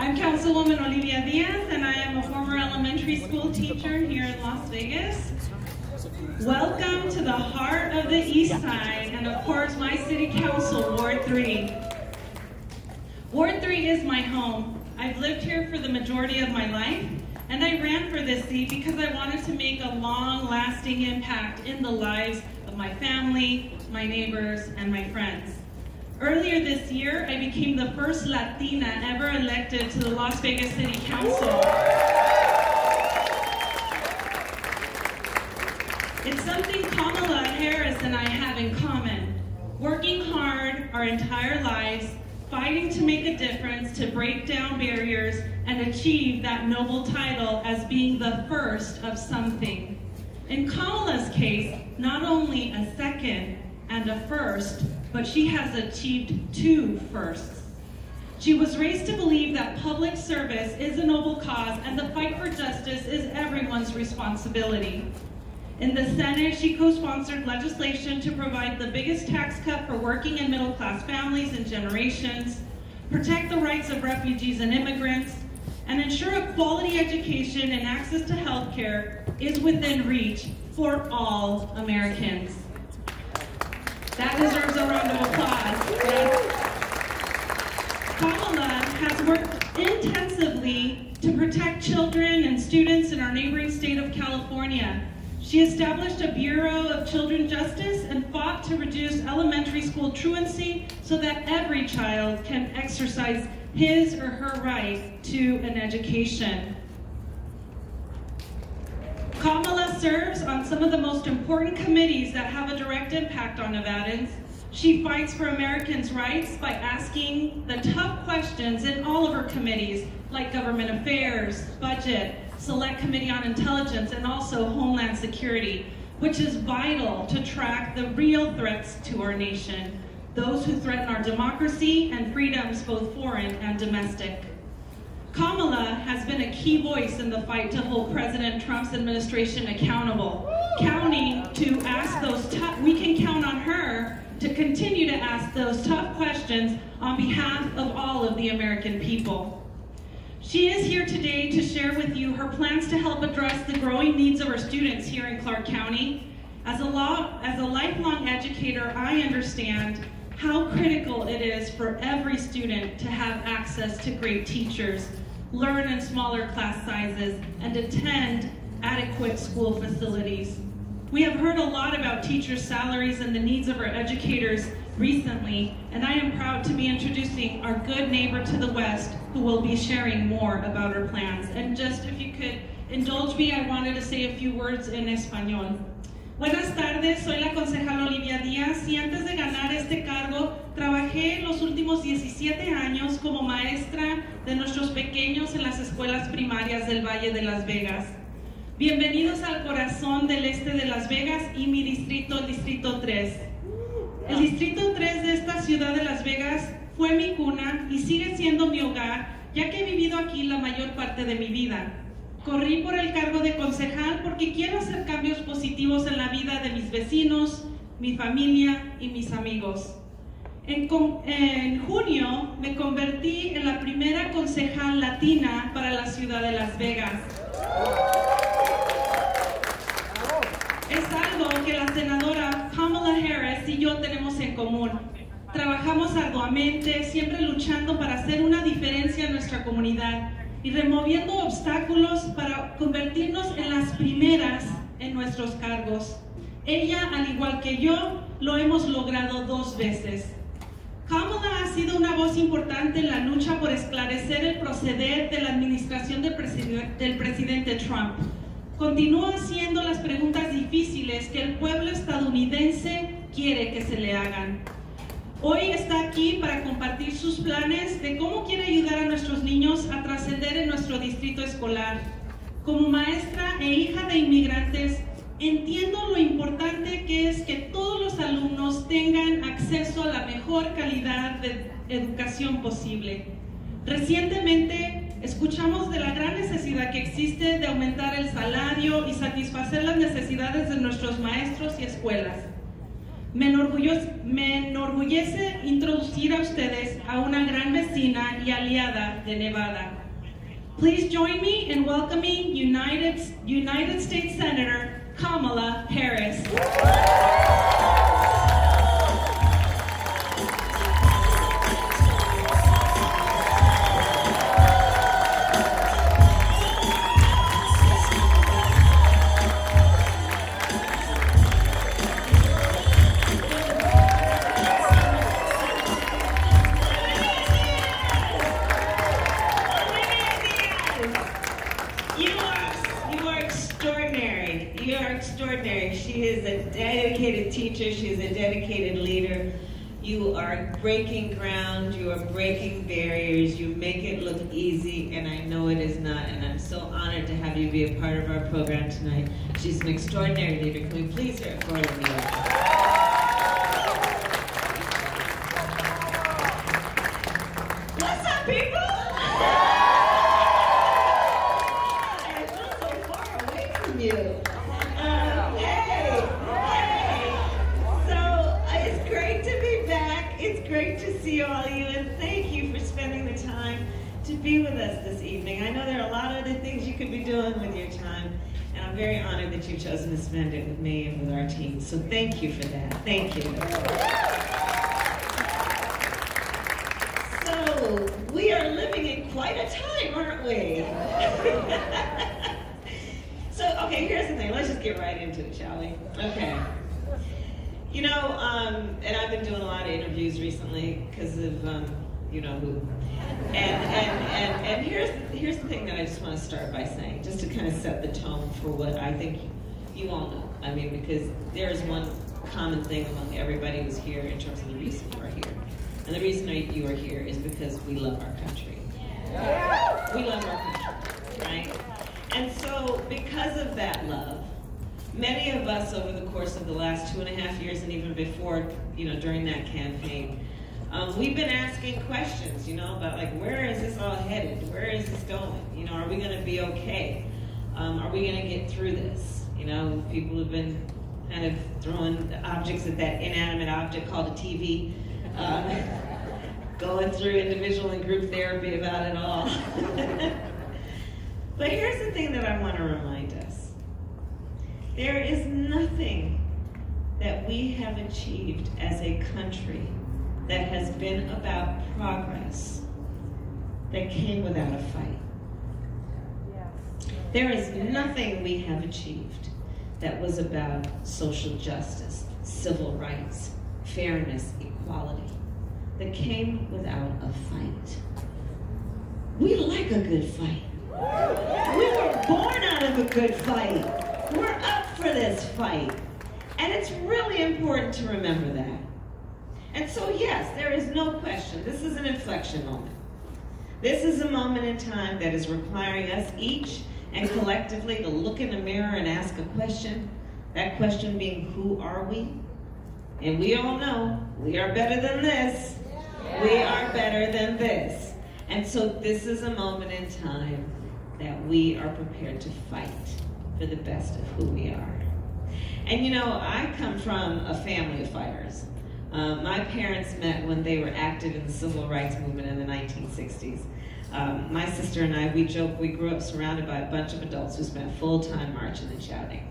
I'm Councilwoman Olivia Diaz, and I am a former elementary school teacher here in Las Vegas. Welcome to the heart of the East Side, and of course, my City Council, Ward 3. Ward 3 is my home. I've lived here for the majority of my life, and I ran for this seat because I wanted to make a long-lasting impact in the lives of my family, my neighbors, and my friends. Earlier this year, I became the first Latina ever elected to the Las Vegas City Council. It's something Kamala Harris and I have in common. Working hard our entire lives, fighting to make a difference, to break down barriers, and achieve that noble title as being the first of something. In Kamala's case, not only a second and a first, but she has achieved 2 firsts. She was raised to believe that public service is a noble cause and the fight for justice is everyone's responsibility. In the Senate, she co-sponsored legislation to provide the biggest tax cut for working and middle-class families in generations, protect the rights of refugees and immigrants, and ensure a quality education and access to health care is within reach for all Americans. That deserves a round of applause. Yes. Kamala has worked intensively to protect children and students in our neighboring state of California. She established a Bureau of Children's Justice and fought to reduce elementary school truancy so that every child can exercise his or her right to an education. Kamala serves on some of the most important committees that have a direct impact on Nevadans. She fights for Americans' rights by asking the tough questions in all of her committees, like Government Affairs, Budget, Select Committee on Intelligence, and also Homeland Security, which is vital to track the real threats to our nation, those who threaten our democracy and freedoms, both foreign and domestic. Kamala has been a key voice in the fight to hold President Trump's administration accountable, we can count on her to continue to ask those tough questions on behalf of all of the American people. She is here today to share with you her plans to help address the growing needs of our students here in Clark County. As a lifelong educator, I understand how critical it is for every student to have access to great teachers, learn in smaller class sizes, and attend adequate school facilities. We have heard a lot about teachers' salaries and the needs of our educators recently, and I am proud to be introducing our good neighbor to the west who will be sharing more about our plans. And just if you could indulge me, I wanted to say a few words in español. Buenas tardes, soy la concejal Olivia Díaz y antes de ganar este cargo trabajé los últimos 17 años como maestra de nuestros pequeños en las escuelas primarias del Valle de Las Vegas. Bienvenidos al corazón del este de Las Vegas y mi distrito, el Distrito 3. El Distrito 3 de esta ciudad de Las Vegas fue mi cuna y sigue siendo mi hogar, ya que he vivido aquí la mayor parte de mi vida. Corrí por el cargo de concejal porque quiero hacer cambios positivos en la vida de mis vecinos, mi familia y mis amigos. En junio me convertí en la primera concejal latina para la ciudad de Las Vegas. Es algo que la senadora Kamala Harris y yo tenemos en común. Trabajamos arduamente, siempre luchando para hacer una diferencia en nuestra comunidad y removiendo obstáculos para convertirnos en las primeras en nuestros cargos. Ella, al igual que yo, lo hemos logrado 2 veces. Kamala ha sido una voz importante en la lucha por esclarecer el proceder de la administración del presidente Trump. Continúa haciendo las preguntas difíciles que el pueblo estadounidense quiere que se le hagan. Hoy está aquí para compartir sus planes de cómo quiere ayudar a nuestros niños a trascender en nuestro distrito escolar. Como maestra e hija de inmigrantes, entiendo lo importante que es que todos los alumnos tengan acceso a la mejor calidad de educación posible. Recientemente escuchamos de la gran necesidad que existe de aumentar el salario y satisfacer las necesidades de nuestros maestros y escuelas. Me enorgullece introducir a ustedes a una gran vecina y aliada de Nevada. Please join me in welcoming United States Senator Kamala Harris. You are extraordinary. She is a dedicated teacher. She is a dedicated leader. You are breaking ground. You are breaking barriers. You make it look easy, and I know it is not. And I'm so honored to have you be a part of our program tonight. She's an extraordinary leader. Can we please hear it for her? What's up, people? I feel so far away from you. It's great to see all of you, and thank you for spending the time to be with us this evening. I know there are a lot of other things you could be doing with your time, and I'm very honored that you've chosen to spend it with me and with our team. So thank you for that. Thank you. So we are living in quite a time, aren't we? So, okay, here's the thing. Let's just get right into it, shall we? Okay. You know, and I've been doing a lot of interviews recently because of, you know who. And here's the thing that I just want to start by saying, just to kind of set the tone for what I think you all know. I mean, because there is one common thing among everybody who's here in terms of the reason you are here. And the reason you are here is because we love our country. We love our country, right? And so, because of that love, many of us over the course of the last 2.5 years and even before, you know, during that campaign, we've been asking questions, you know, about like, where is this all headed? Where is this going? You know, are we going to be okay? Are we going to get through this? You know, people have been kind of throwing objects at that inanimate object called a TV, going through individual and group therapy about it all. But here's the thing that I want to remind us. There is nothing that we have achieved as a country that has been about progress that came without a fight. There is nothing we have achieved that was about social justice, civil rights, fairness, equality, that came without a fight. We like a good fight. We were born out of a good fight. We're up for this fight. And it's really important to remember that. And so yes, there is no question, this is an inflection moment. This is a moment in time that is requiring us each and collectively to look in the mirror and ask a question. That question being, who are we? And we all know, we are better than this. We are better than this. And so this is a moment in time that we are prepared to fight for the best of who we are. And you know, I come from a family of fighters. My parents met when they were active in the civil rights movement in the 1960s. My sister and I, we joke, we grew up surrounded by a bunch of adults who spent full time marching and shouting.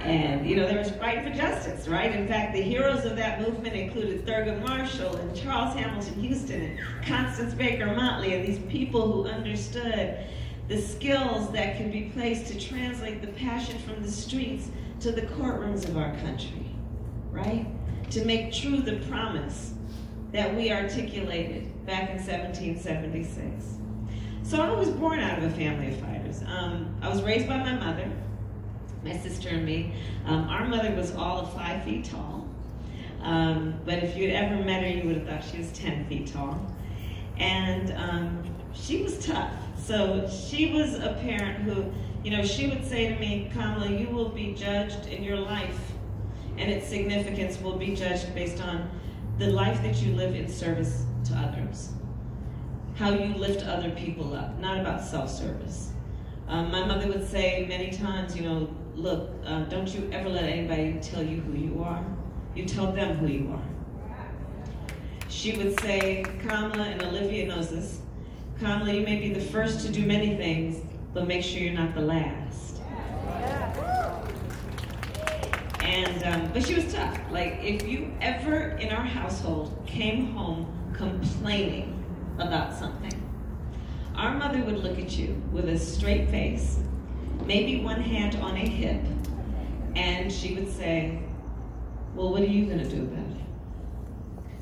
And you know, there was fighting for justice, right? In fact, the heroes of that movement included Thurgood Marshall and Charles Hamilton Houston and Constance Baker Motley, and these people who understood the skills that can be placed to translate the passion from the streets to the courtrooms of our country, right? To make true the promise that we articulated back in 1776. So I was born out of a family of fighters. I was raised by my mother, my sister and me. Our mother was all of 5 feet tall. But if you'd ever met her, you would have thought she was 10 feet tall. And she was tough. So she was a parent who, you know, she would say to me, Kamala, you will be judged in your life, and its significance will be judged based on the life that you live in service to others. How you lift other people up, not about self-service. My mother would say many times, you know, look, don't you ever let anybody tell you who you are. you tell them who you are. She would say, Kamala, and Olivia knows this, Kamala, you may be the first to do many things, but make sure you're not the last. And, but she was tough. Like, if you ever in our household came home complaining about something, our mother would look at you with a straight face, maybe one hand on a hip, and she would say, well, what are you going to do about it?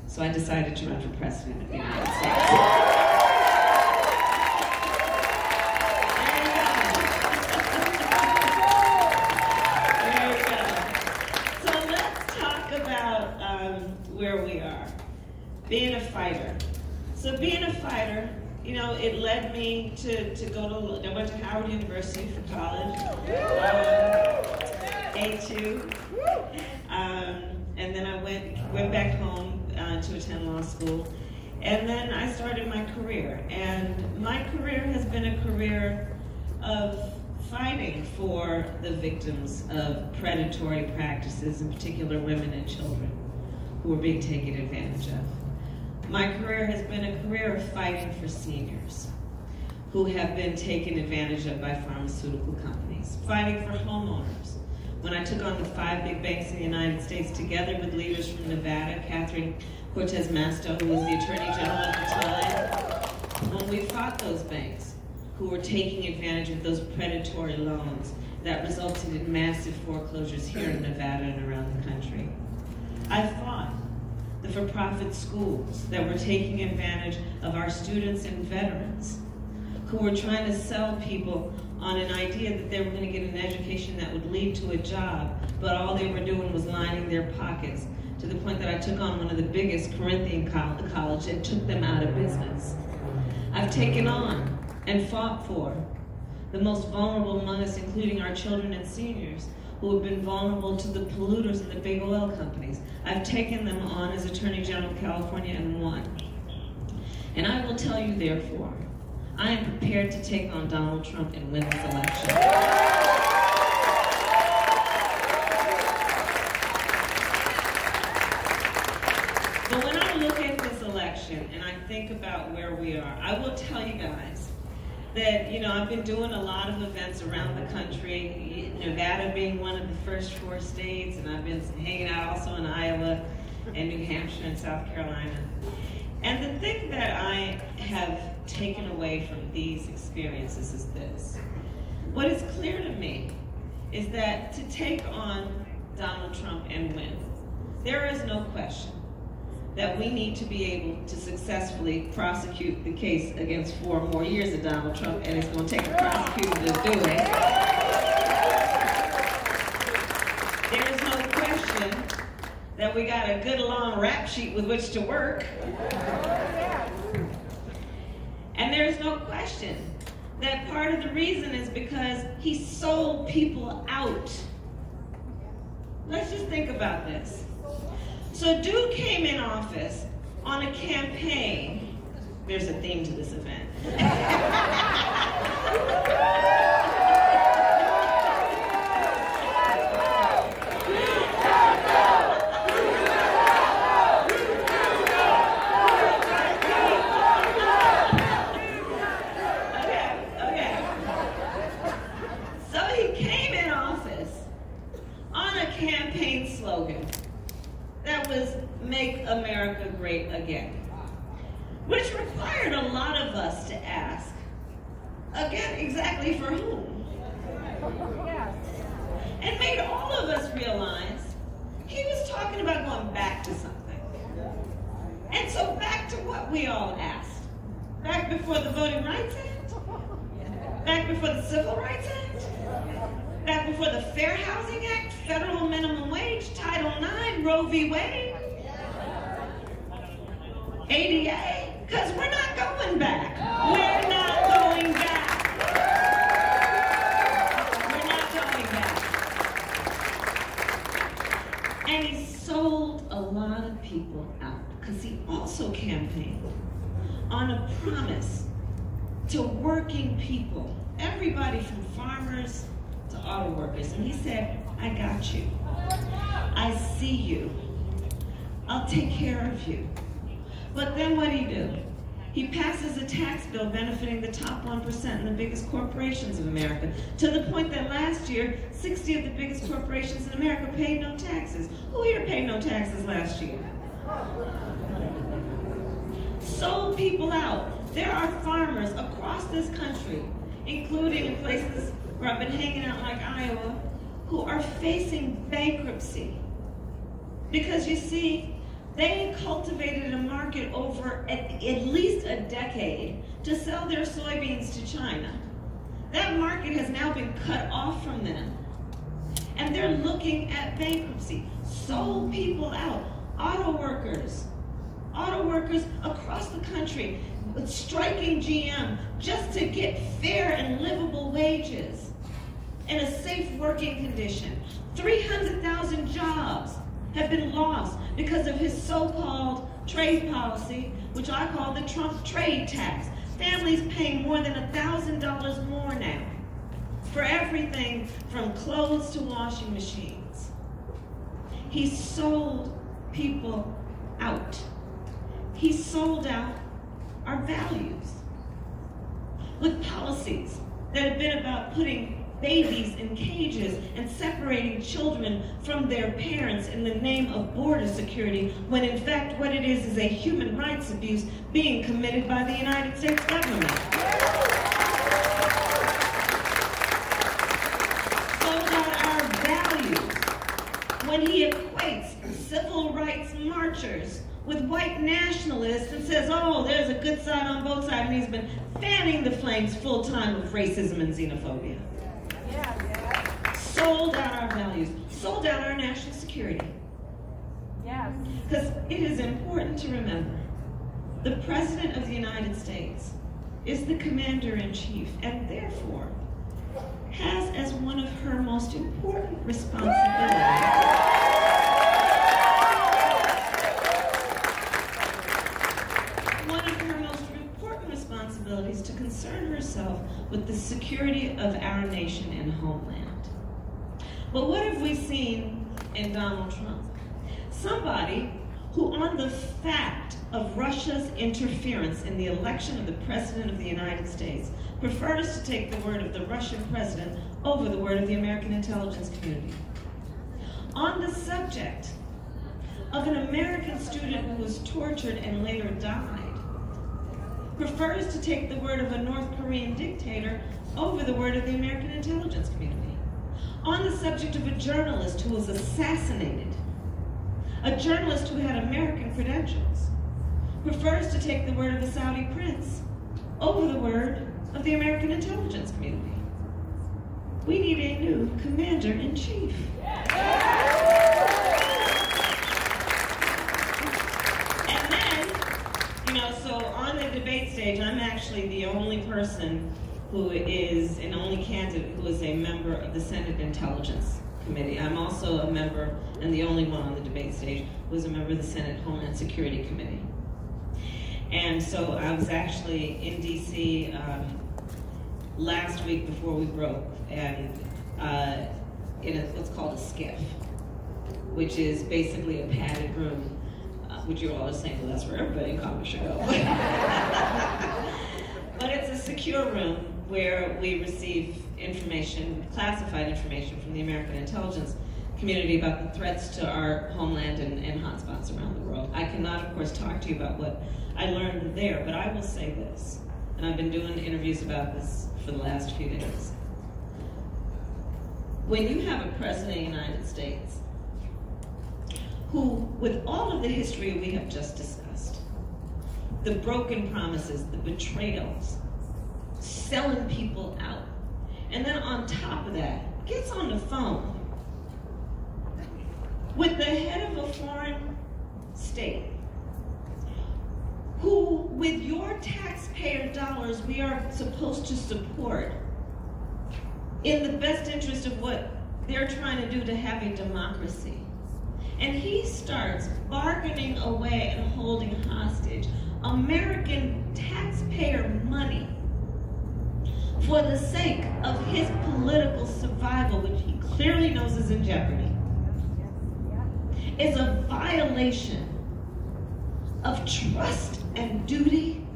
So I decided to run for president of the United States. Where we are, being a fighter. So being a fighter, you know, it led me to go to, I went to Howard University for college, A2, and then I went back home to attend law school, and then I started my career. And my career has been a career of fighting for the victims of predatory practices, in particular women and children who are being taken advantage of. My career has been a career of fighting for seniors who have been taken advantage of by pharmaceutical companies, fighting for homeowners. When I took on the 5 big banks in the United States, together with leaders from Nevada, Catherine Cortez Masto, who was the Attorney General at the time, when we fought those banks who were taking advantage of those predatory loans that resulted in massive foreclosures here in Nevada and around the country. I fought the for-profit schools that were taking advantage of our students and veterans who were trying to sell people on an idea that they were going to get an education that would lead to a job, but all they were doing was lining their pockets, to the point that I took on one of the biggest Corinthian college and took them out of business. I've taken on and fought for the most vulnerable among us, including our children and seniors, who have been vulnerable to the polluters and the big oil companies. I've taken them on as Attorney General of California and won. And I will tell you, therefore, I am prepared to take on Donald Trump and win this election. But when I look at this election and I think about where we are, I will tell you guys that, you know, I've been doing a lot of events around the country, Nevada being one of the first 4 states, and I've been hanging out also in Iowa and New Hampshire and South Carolina. And the thing that I have taken away from these experiences is this. What is clear to me is that to take on Donald Trump and win, there is no question that we need to be able to successfully prosecute the case against 4 more years of Donald Trump, and it's going to take a prosecutor to do it. There is no question that we got a good long rap sheet with which to work. And there's no question that part of the reason is because he sold people out. Let's just think about this. So dude came in office on a campaign. There's a theme to this event. Okay. So he came in office on a campaign slogan that was "Make America Great Again," which required a lot of us to ask, again, exactly for whom? And made all of us realize he was talking about going back to something. And so back to what we all asked. Back before the Voting Rights Act? Back before the Civil Rights Act? Back before the Fair Housing Act, federal minimum wage, Title IX, Roe v. Wade? ADA, because we're not going back. We're not going back. We're not going back. And he sold a lot of people out because he also campaigned on a promise to working people, everybody from farmers to auto workers. And he said, I got you. I see you. I'll take care of you. But then what do? He passes a tax bill benefiting the top 1% and the biggest corporations of America, to the point that last year, 60 of the biggest corporations in America paid no taxes. Who here paid no taxes last year? Sold people out. There are farmers across this country, including in places where I've been hanging out like Iowa, who are facing bankruptcy. Because you see, they cultivated a market over at least a decade to sell their soybeans to China. That market has now been cut off from them. And they're looking at bankruptcy. Sold people out. Auto workers across the country striking GM just to get fair and livable wages and a safe working condition. 300,000 jobs have been lost because of his so-called trade policy, which I call the Trump trade tax. Families paying more than $1,000 more now for everything from clothes to washing machines. He sold people out. He sold out our values with policies that have been about putting babies in cages and separating children from their parents in the name of border security, when in fact what it is a human rights abuse being committed by the United States government. Sold out our values when he equates civil rights marchers with white nationalists and says, oh, there's a good side on both sides, and he's been fanning the flames full time of racism and xenophobia. Sold out our values, sold out our national security. Yes. Because it is important to remember, the President of the United States is the Commander-in-Chief, and therefore has as one of her most important responsibilities to concern herself with the security of our nation and homeland. But what have we seen in Donald Trump? Somebody who, on the fact of Russia's interference in the election of the President of the United States, prefers to take the word of the Russian president over the word of the American intelligence community. On the subject of an American student who was tortured and later died, prefers to take the word of a North Korean dictator over the word of the American intelligence community. On the subject of a journalist who was assassinated, a journalist who had American credentials, prefers to take the word of a Saudi prince over the word of the American intelligence community. We need a new commander-in-chief. So on the debate stage, I'm actually the only person who is, and only candidate who is a member of the Senate Intelligence Committee. I'm also a member, and the only one on the debate stage, who is a member of the Senate Homeland Security Committee. And so I was actually in DC last week before we broke, and in what's called a SCIF, which is basically a padded room, which you all are saying, well, that's where everybody in Congress should go. But it's a secure room where we receive information, classified information from the American intelligence community about the threats to our homeland and hotspots around the world. I cannot, of course, talk to you about what I learned there, but I will say this, and I've been doing interviews about this for the last few days. When you have a president of the United States who, with all of the history we have just discussed, the broken promises, the betrayals, selling people out, and then on top of that, gets on the phone with the head of a foreign state, who, with your taxpayer dollars, we are supposed to support in the best interest of what they're trying to do to have a democracy. And he starts bargaining away and holding hostage American taxpayer money for the sake of his political survival, which he clearly knows is in jeopardy, is a violation of trust and duty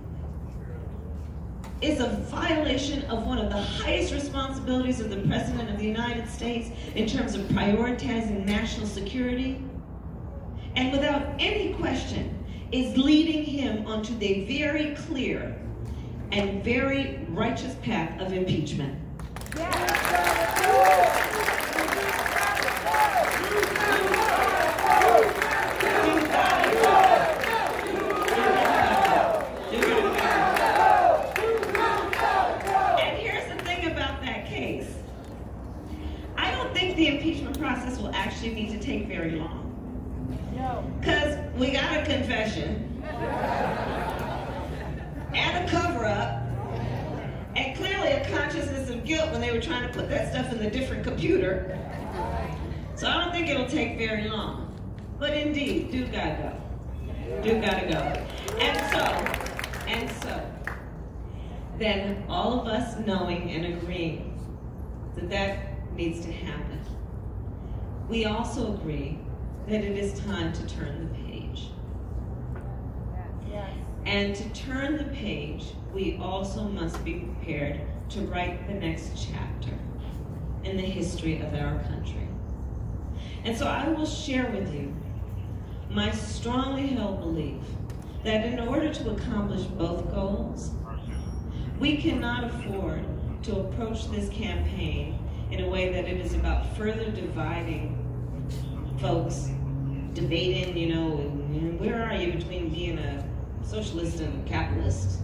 is a violation of one of the highest responsibilities of the President of the United States in terms of prioritizing national security, and without any question is leading him onto the very clear and very righteous path of impeachment. The impeachment process will actually need to take very long. Because we got a confession and a cover-up and clearly a consciousness of guilt when they were trying to put that stuff in the different computer. So I don't think it'll take very long. But indeed, dude gotta go. Dude gotta go. And so, then all of us knowing and agreeing that that needs to happen, we also agree that it is time to turn the page. Yes. And to turn the page, we also must be prepared to write the next chapter in the history of our country. And so I will share with you my strongly held belief that in order to accomplish both goals, we cannot afford to approach this campaign in a way that it is about further dividing folks, debating, where are you between being a socialist and a capitalist?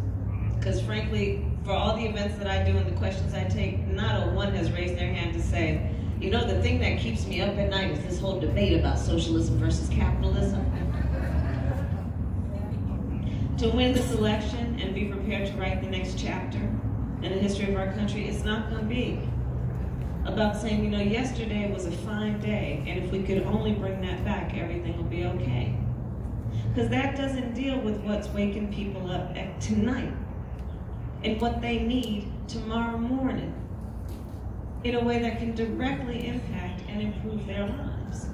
Because frankly, for all the events that I do and the questions I take, not a one has raised their hand to say, the thing that keeps me up at night is this whole debate about socialism versus capitalism. To win this election and be prepared to write the next chapter in the history of our country, it's not going to be about saying, yesterday was a fine day, and if we could only bring that back, everything will be okay. Because that doesn't deal with what's waking people up at tonight and what they need tomorrow morning in a way that can directly impact and improve their lives.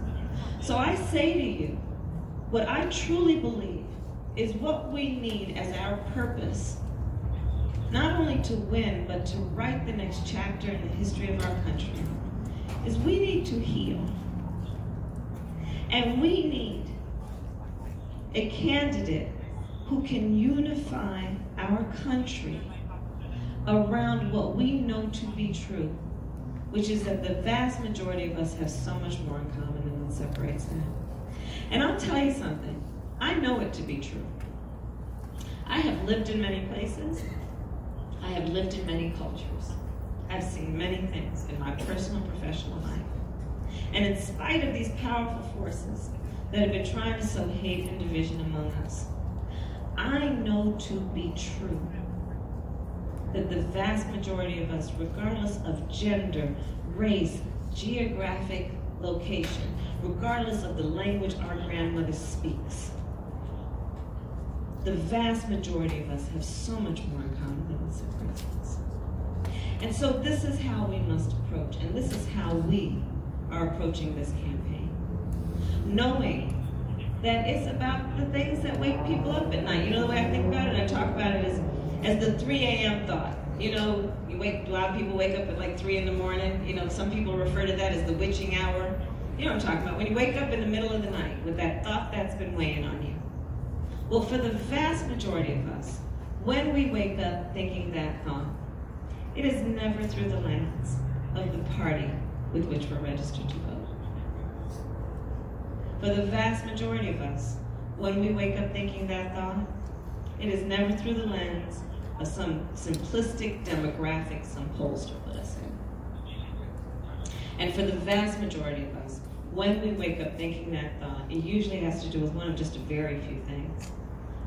So I say to you, what I truly believe is what we need as our purpose, not only to win, but to write the next chapter in the history of our country, is we need to heal. And we need a candidate who can unify our country around what we know to be true, which is that the vast majority of us have so much more in common than what separates them. And I'll tell you something, I know it to be true. I have lived in many places. I have lived in many cultures. I've seen many things in my personal and professional life. And in spite of these powerful forces that have been trying to sow hate and division among us, I know to be true that the vast majority of us, regardless of gender, race, geographic location, regardless of the language our grandmother speaks, the vast majority of us have so much more in common than what separates us. And so this is how we must approach, and this is how we are approaching this campaign. Knowing that it's about the things that wake people up at night. The way I think about it, I talk about it as the 3 a.m. thought. A lot of people wake up at like 3 in the morning. Some people refer to that as the witching hour. You know what I'm talking about, when you wake up in the middle of the night with that thought that's been weighing on you. Well, for the vast majority of us, when we wake up thinking that thought, it is never through the lens of the party with which we're registered to vote. For the vast majority of us, when we wake up thinking that thought, it is never through the lens of some simplistic demographic some pollster put us in. And for the vast majority of us, when we wake up thinking that thought, it usually has to do with one of just a very few things.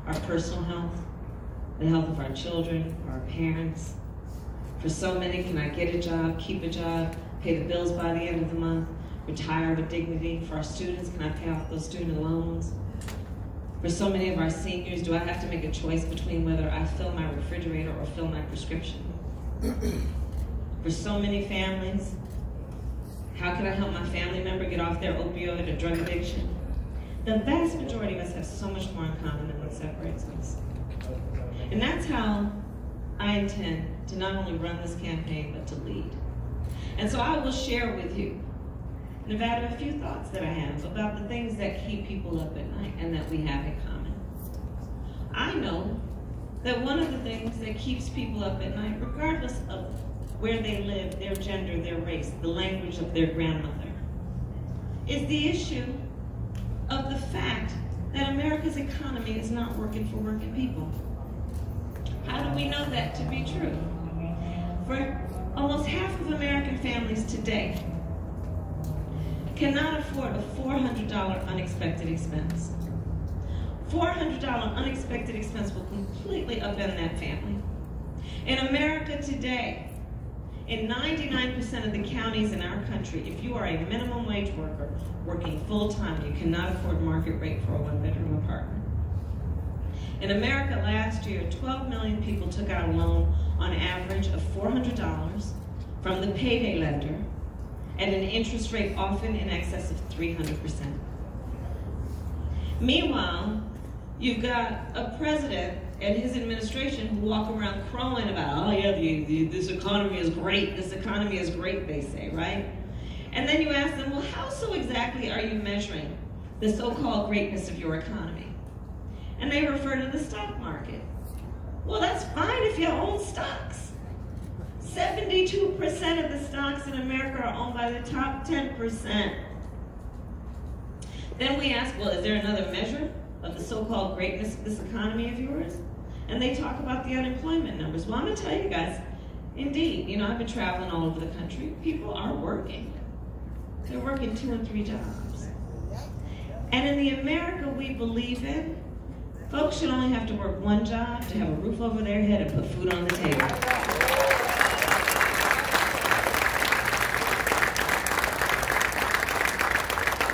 Our personal health, the health of our children, our parents. For so many, can I get a job, keep a job, pay the bills by the end of the month, retire with dignity? For our students, can I pay off those student loans? For so many of our seniors, do I have to make a choice between whether I fill my refrigerator or fill my prescription? For so many families, how can I help my family member get off their opioid or drug addiction? The vast majority of us have so much more in common than what what separates us. And that's how I intend to not only run this campaign, but to lead. And so I will share with you, Nevada, a few thoughts that I have about the things that keep people up at night and that we have in common. I know that one of the things that keeps people up at night, regardless of where they live, their gender, their race, the language of their grandmother, is the issue of the fact that America's economy is not working for working people. How do we know that to be true? For almost half of American families today cannot afford a $400 unexpected expense. $400 unexpected expense will completely upend that family. In America today, in 99% of the counties in our country, if you are a minimum wage worker working full-time, you cannot afford market rate for a one-bedroom apartment. In America last year, 12 million people took out a loan on average of $400 from the payday lender at an interest rate often in excess of 300%. Meanwhile, you've got a president and his administration who walk around crowing about, oh yeah, this economy is great, they say, right? And then you ask them, well, how so exactly are you measuring the so-called greatness of your economy? And they refer to the stock market. Well, that's fine if you own stocks. 72% of the stocks in America are owned by the top 10%. Then we ask, well, is there another measure of the so-called greatness of this economy of yours? And they talk about the unemployment numbers. Well, I'm going to tell you guys, indeed, I've been traveling all over the country. People are working. They're working 2 and 3 jobs. And in the America we believe in, folks should only have to work 1 job to have a roof over their head and put food on the table.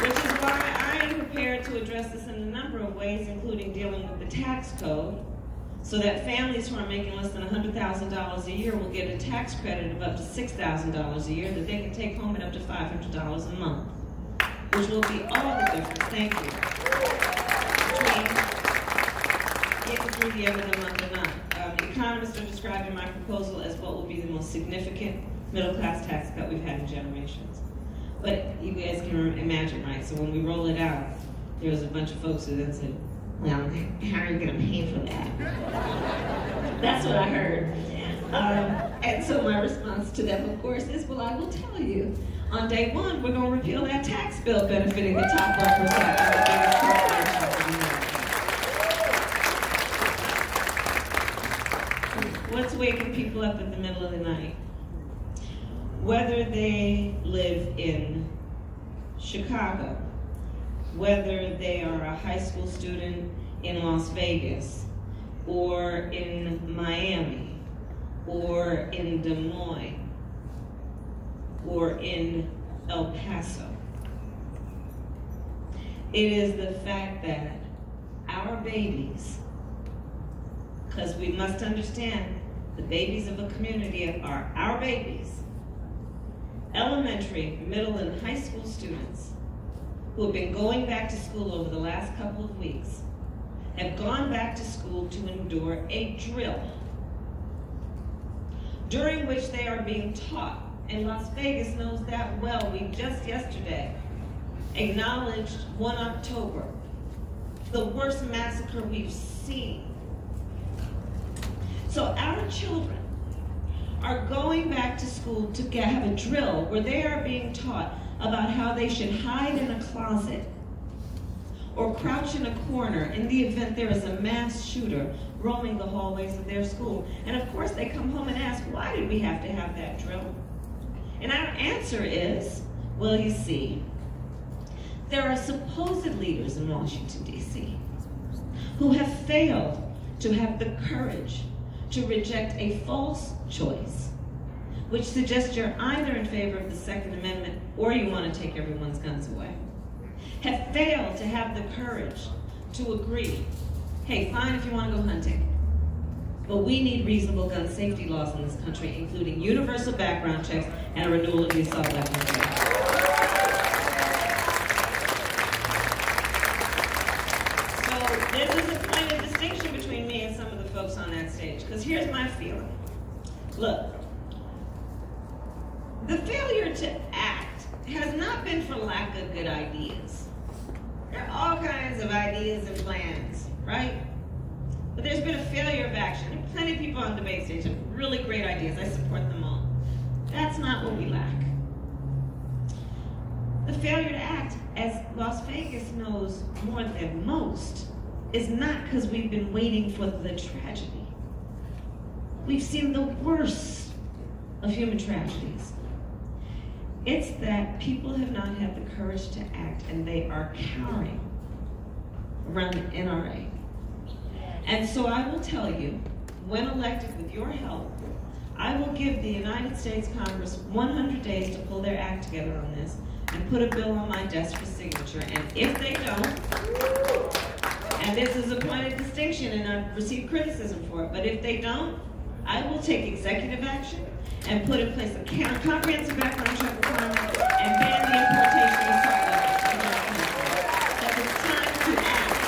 Which is why I am prepared to address this in a number of ways, including dealing with the tax code, so that families who are making less than $100,000 a year will get a tax credit of up to $6,000 a year that they can take home at up to $500 a month, which will be all the difference, thank you, between getting through the end of the month or not. Economists are describing my proposal as what will be the most significant middle-class tax cut we've had in generations. But you guys can imagine, right? So when we roll it out, there was a bunch of folks who then said, well, how are you going to pay for that? That's what I heard. And so my response to them, of course, is, well, I will tell you. On day 1, we're going to repeal that tax bill benefiting the top 1% of the biggest corporations in America. What's waking people up in the middle of the night? Whether they live in Chicago, whether they are a high school student in Las Vegas, or in Miami, or in Des Moines, or in El Paso. It is the fact that our babies, because we must understand the babies of a community are our babies, elementary, middle, and high school students who have been going back to school over the last couple of weeks have gone back to school to endure a drill during which they are being taught, and Las Vegas knows that well. We just yesterday acknowledged 1 October, the worst massacre we've seen. So our children are going back to school to have a drill where they are being taught about how they should hide in a closet or crouch in a corner in the event there is a mass shooter roaming the hallways of their school. And of course they come home and ask, why did we have to have that drill? And our answer is, well, you see, there are supposed leaders in Washington, D.C. who have failed to have the courage to reject a false choice, which suggests you're either in favor of the Second Amendment or you want to take everyone's guns away, have failed to have the courage to agree, hey, fine if you want to go hunting, but we need reasonable gun safety laws in this country, including universal background checks and a renewal of the assault weapons law. So this is a point of because here's my feeling. Look, the failure to act has not been for lack of good ideas. There are all kinds of ideas and plans, right? But there's been a failure of action. There are plenty of people on the debate stage have really great ideas. I support them all. That's not what we lack. The failure to act, as Las Vegas knows more than most, is not because we've been waiting for the tragedy. We've seen the worst of human tragedies. It's that people have not had the courage to act, and they are cowering around the NRA. And so I will tell you, when elected with your help, I will give the United States Congress 100 days to pull their act together on this and put a bill on my desk for signature. And if they don't, and this is a point of distinction and I've received criticism for it, but if they don't, I will take executive action and put in place a comprehensive background check requirement and ban the importation of salt liquors in our country. That it's time to act.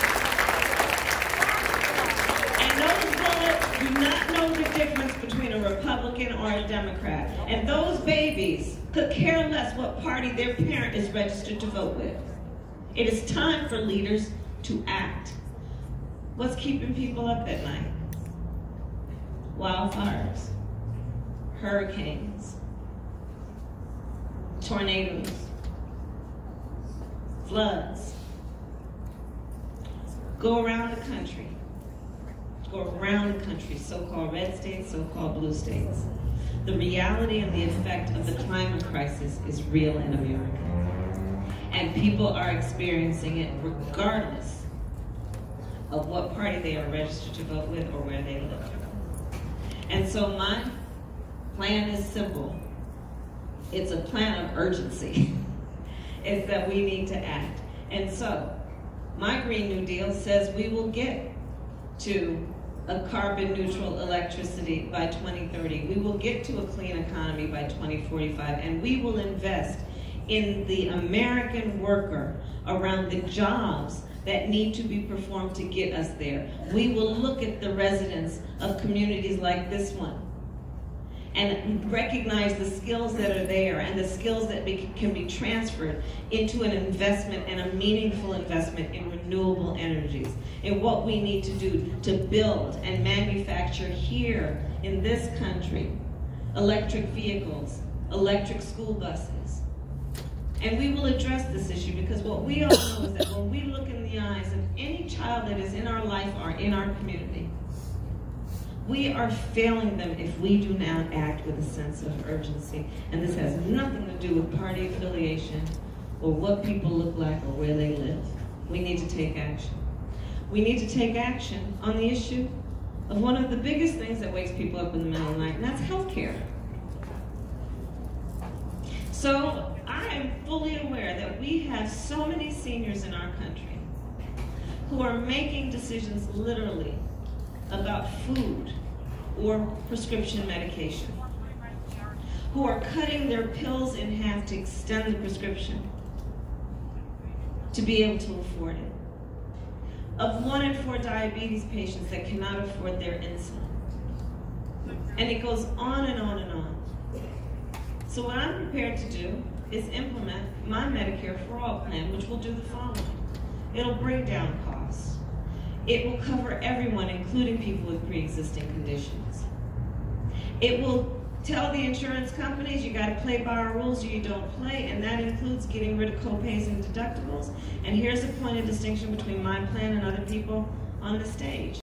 And those bullets do not know the difference between a Republican or a Democrat. And those babies could care less what party their parent is registered to vote with. It is time for leaders to act. What's keeping people up at night? Wildfires, hurricanes, tornadoes, floods. Go around the country. Go around the country, so-called red states, so-called blue states. The reality and the effect of the climate crisis is real in America. And people are experiencing it regardless of what party they are registered to vote with or where they live. And so my plan is simple. It's a plan of urgency. It's that we need to act. And so my Green New Deal says we will get to a carbon neutral electricity by 2030. We will get to a clean economy by 2045, and we will invest in the American worker around the jobs that need to be performed to get us there. We will look at the residents of communities like this one and recognize the skills that are there and the skills that can be transferred into an investment and a meaningful investment in renewable energies, in what we need to do to build and manufacture here in this country electric vehicles, electric school buses. And we will address this issue because what we all know is that when we look in the eyes of any child that is in our life or in our community, we are failing them if we do not act with a sense of urgency. And this has nothing to do with party affiliation or what people look like or where they live. We need to take action. We need to take action on the issue of one of the biggest things that wakes people up in the middle of the night, and that's healthcare. So I am fully aware that we have so many seniors in our country who are making decisions literally about food or prescription medication, who are cutting their pills in half to extend the prescription to be able to afford it, of 1 in 4 diabetes patients that cannot afford their insulin. And it goes on and on and on. So what I'm prepared to do is implement my Medicare for All plan, which will do the following. It'll bring down costs. It will cover everyone, including people with pre-existing conditions. It will tell the insurance companies you got to play by our rules or you don't play, and that includes getting rid of copays and deductibles. And here's a point of distinction between my plan and other people on the stage.